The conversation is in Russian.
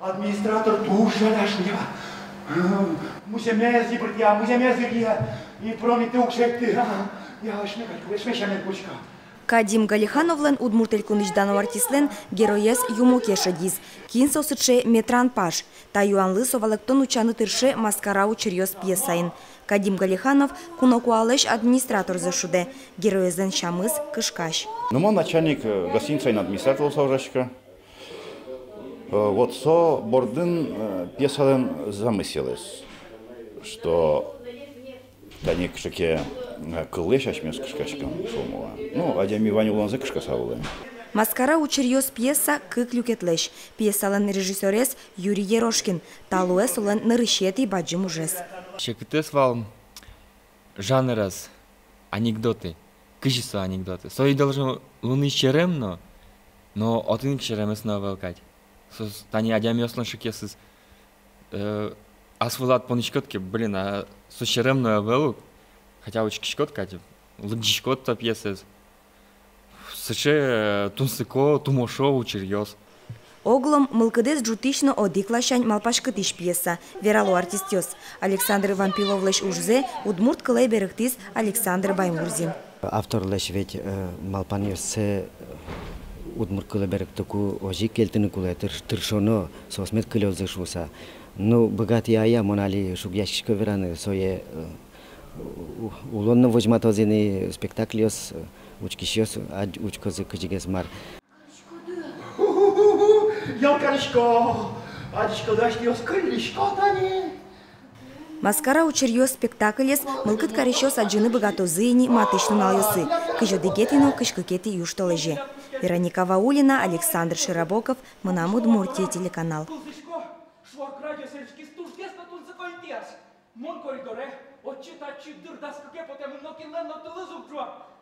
Администратор душа лишняя. Мусемез и бритья, мусемез и промиты укшекты. Я шмешамет кучка. Кадим Галихановлен удмуртель кунычдану артистлен героес юмокеша диз. Кин сосыче метран паш. Та юанлы совалектон учаны тырше маскара учерьез пьесаин. Кадим Галиханов кунокуалеш администратор зашуде. Героезен шамыс кышкаш. Ну, мой начальник гостиницы и администратор Саурашка. Вот со бордын пьесален замыслилось, что они кшаке кылыш ашмес кышкашкам шумова. Ну, адями Ваню Лонзе кышкасавлы. Маскара учерьез пьеса кык люкетлеш. Пьесален режиссерес Юрий Ерошкин. Талуэс улен нырыщет и баджи мужес. Шекытес вал жанрас анекдоты, кыжисо анекдоты. Сои должен луны черемно, но отын черемес навелкать. Тани адями ослан шекесыз асфалат поничкотке, блин, а со черемно велу, хотя уч кишкотка, лыгдишкот пьесез. Сыче тунсыко тумошо учерьез. Оглом мылкыдес джутично одиклашань малпашкытиш пьеса. Вералу артистёс. Александр Вампиловлеш ужзе, удмурт кылай берегтис Александр Баймурзин. Автор леш ведь малпаньёсе удмурт кылай берегтоку ожи келтыны кулай тыршоно сосмет кылёзы шуса. Ну, богатый ая монали шугяшкишко вераны сое улонно возьматозины спектакльёс учкишёс учкозы кыжигес мар. Ялкарышко, адишко даштиос кылышко тани. Маскара учерьез спектакльес мылкыт карещёс аджины богатозыни матышну налёсы. Кыжодыгетину кышкыкети юштолеже. Вероника Ваулина, Александр Широбоков, Мынам Удмуртия телеканал. Mon corridore, o cita ci dur das che potem no kin lan no tălăzuc joa.